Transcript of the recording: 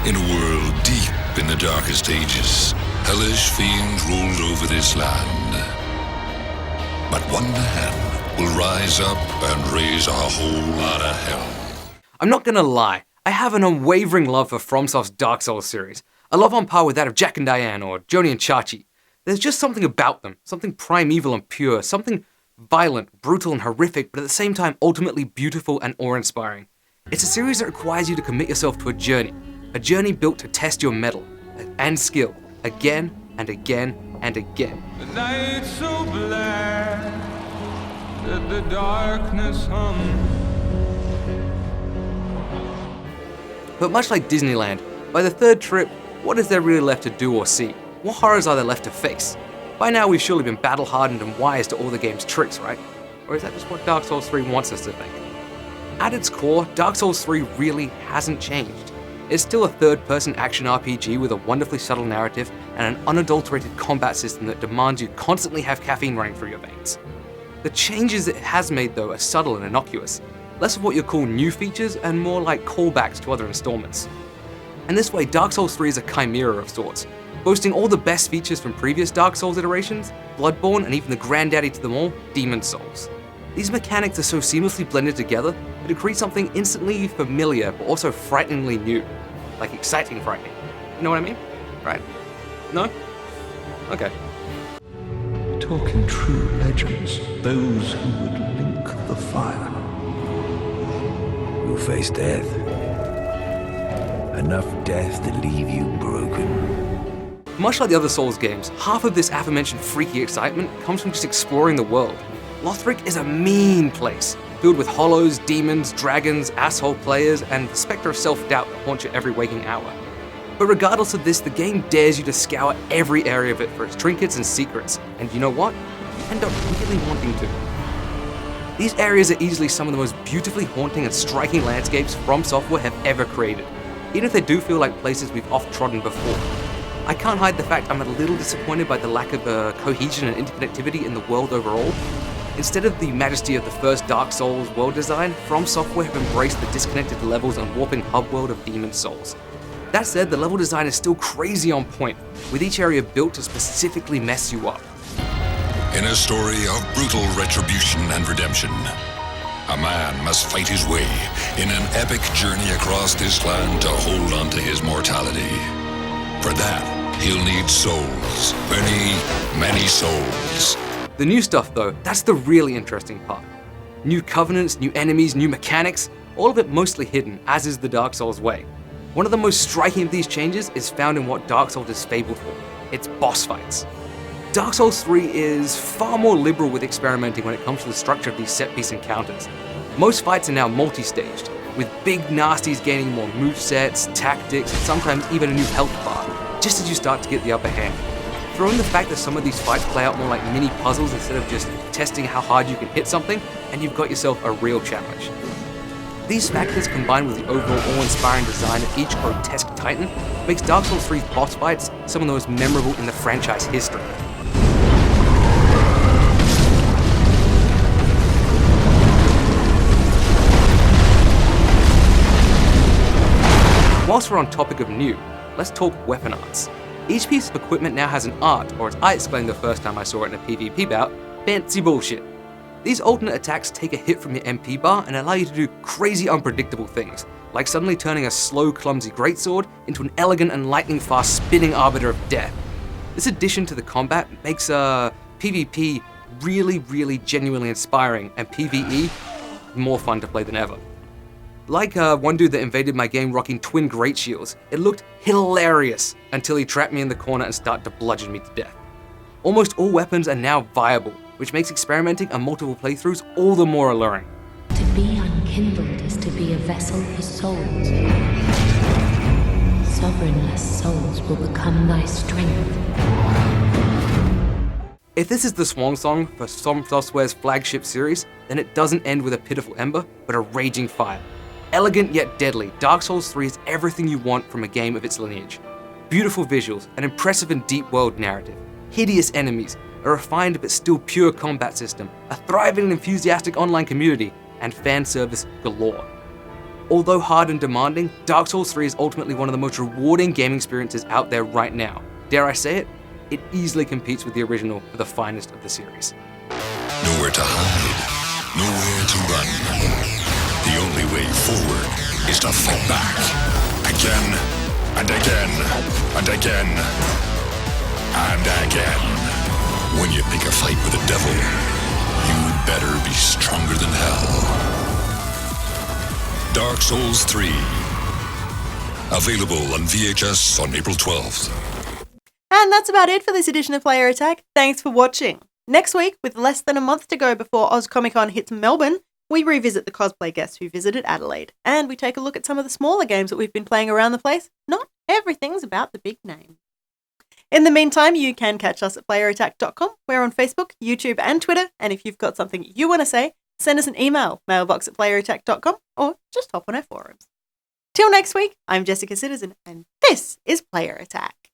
In a world deep in the darkest ages, hellish fiends ruled over this land. But one man will rise up and raise a whole lot of hell. I'm not gonna lie, I have an unwavering love for FromSoft's Dark Souls series. A love on par with that of Jack and Diane or Jonny and Chachi. There's just something about them, something primeval and pure, something violent, brutal and horrific, but at the same time ultimately beautiful and awe-inspiring. It's a series that requires you to commit yourself to a journey built to test your mettle and skill again and again and again. The night's so black that the darkness hums. But much like Disneyland, by the third trip, what is there really left to do or see? What horrors are there left to face? By now we've surely been battle-hardened and wise to all the game's tricks, right? Or is that just what Dark Souls 3 wants us to think? At its core, Dark Souls 3 really hasn't changed. It's still a third-person action RPG with a wonderfully subtle narrative and an unadulterated combat system that demands you constantly have caffeine running through your veins. The changes it has made, though, are subtle and innocuous. Less of what you call new features and more like callbacks to other installments. In this way, Dark Souls 3 is a chimera of sorts, boasting all the best features from previous Dark Souls iterations, Bloodborne, and even the granddaddy to them all, Demon Souls. These mechanics are so seamlessly blended together that it creates something instantly familiar but also frighteningly new. Like exciting frightening. You know what I mean? Right? No? Okay. Talking true legends, those who would link the fire will face death. Enough death to leave you broken. Much like the other Souls games, half of this aforementioned freaky excitement comes from just exploring the world. Lothric is a mean place, filled with hollows, demons, dragons, asshole players, and the specter of self-doubt that haunts you every waking hour. But regardless of this, the game dares you to scour every area of it for its trinkets and secrets, and you know what? You end up really wanting to. These areas are easily some of the most beautifully haunting and striking landscapes FromSoftware have ever created, even if they do feel like places we've oft-trodden before. I can't hide the fact I'm a little disappointed by the lack of cohesion and interconnectivity in the world overall. Instead of the majesty of the first Dark Souls world design, FromSoftware have embraced the disconnected levels and warping hub world of Demon Souls. That said, the level design is still crazy on point, with each area built to specifically mess you up. In a story of brutal retribution and redemption, a man must fight his way in an epic journey across this land to hold on to his mortality. For that, he'll need souls. Many, many souls. The new stuff though, that's the really interesting part. New covenants, new enemies, new mechanics, all of it mostly hidden, as is the Dark Souls way. One of the most striking of these changes is found in what Dark Souls is fabled for, its boss fights. Dark Souls 3 is far more liberal with experimenting when it comes to the structure of these set-piece encounters. Most fights are now multi-staged, with big nasties gaining more movesets, tactics, and sometimes even a new health bar, just as you start to get the upper hand. Throw in the fact that some of these fights play out more like mini puzzles instead of just testing how hard you can hit something, and you've got yourself a real challenge. These factors combined with the overall awe-inspiring design of each grotesque titan makes Dark Souls 3's boss fights some of the most memorable in the franchise history. Whilst we're on topic of new, let's talk weapon arts. Each piece of equipment now has an art, or as I explained the first time I saw it in a PvP bout, fancy bullshit. These alternate attacks take a hit from your MP bar and allow you to do crazy unpredictable things, like suddenly turning a slow, clumsy greatsword into an elegant and lightning-fast spinning arbiter of death. This addition to the combat makes PvP really genuinely inspiring, and PvE more fun to play than ever. Like one dude that invaded my game rocking twin great shields, it looked hilarious until he trapped me in the corner and started to bludgeon me to death. Almost all weapons are now viable, which makes experimenting on multiple playthroughs all the more alluring. To be unkindled is to be a vessel for souls. Sovereignless souls will become thy strength. If this is the swan song for FromSoftware's flagship series, then it doesn't end with a pitiful ember, but a raging fire. Elegant yet deadly, Dark Souls 3 is everything you want from a game of its lineage. Beautiful visuals, an impressive and deep world narrative, hideous enemies, a refined but still pure combat system, a thriving and enthusiastic online community, and fan service galore. Although hard and demanding, Dark Souls 3 is ultimately one of the most rewarding gaming experiences out there right now. Dare I say it? It easily competes with the original for the finest of the series. Nowhere to hide, nowhere to run. The only way forward is to fight back. Again, and again, and again, and again. When you pick a fight with the devil, you better be stronger than hell. Dark Souls 3. Available on VHS on April 12th. And that's about it for this edition of Player Attack. Thanks for watching. Next week, with less than a month to go before Oz Comic Con hits Melbourne, we revisit the cosplay guests who visited Adelaide, and we take a look at some of the smaller games that we've been playing around the place. Not everything's about the big name. In the meantime, you can catch us at playerattack.com. We're on Facebook, YouTube, and Twitter, and if you've got something you want to say, send us an email, mailbox@playerattack.com, or just hop on our forums. Till next week, I'm Jessica Citizen, and this is Player Attack.